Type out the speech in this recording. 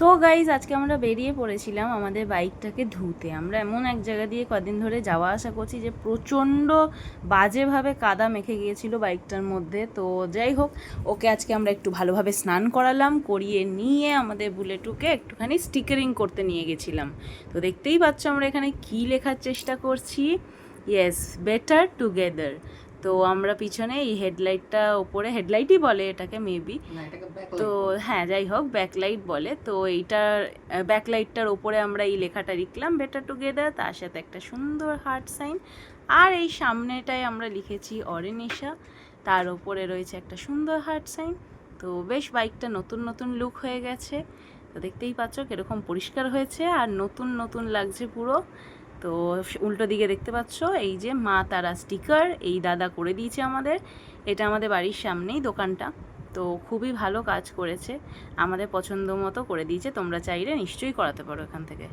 তো গাইজ আজকে আমরা বেরিয়ে পড়েছিলাম আমাদের বাইকটাকে ধুতে। আমরা এমন এক জায়গা দিয়ে কদিন ধরে যাওয়া আসা করছি যে প্রচণ্ড বাজেভাবে কাদা মেখে গিয়েছিল বাইকটার মধ্যে। তো যাই হোক, ওকে আজকে আমরা একটু ভালোভাবে স্নান করালাম, করিয়ে নিয়ে আমাদের বুলেটুকে একটুখানি স্টিকারিং করতে নিয়ে গেছিলাম। তো দেখতেই পাচ্ছ আমরা এখানে কী লেখার চেষ্টা করছি, ইয়েস, বেটার টুগেদার। তো আমরা পিছনে এই হেডলাইটটা ওপরে, হেডলাইটই বলে এটাকে মেবি, তো হ্যাঁ যাই হোক ব্যাকলাইট বলে। তো এইটার ব্যাকলাইটটার ওপরে আমরা এই লেখাটা লিখলাম বেটার টুগেদার, তার সাথে একটা সুন্দর হার্ট সাইন। আর এই সামনেটায় আমরা লিখেছি অরেনিশা, তার ওপরে রয়েছে একটা সুন্দর হার্ট সাইন। তো বেশ বাইকটা নতুন নতুন লুক হয়ে গেছে। তো দেখতেই পাচ্ছ কীরকম পরিষ্কার হয়েছে আর নতুন নতুন লাগছে পুরো। তো উল্টো দিকে দেখতে পাচ্ছ এই যে মা তারা স্টিকার এই দাদা করে দিয়েছে আমাদের। এটা আমাদের বাড়ির সামনেই দোকানটা। তো খুবই ভালো কাজ করেছে, আমাদের পছন্দ মতো করে দিয়েছে। তোমরা চাইলে নিশ্চয়ই করাতে পারো এখান থেকে।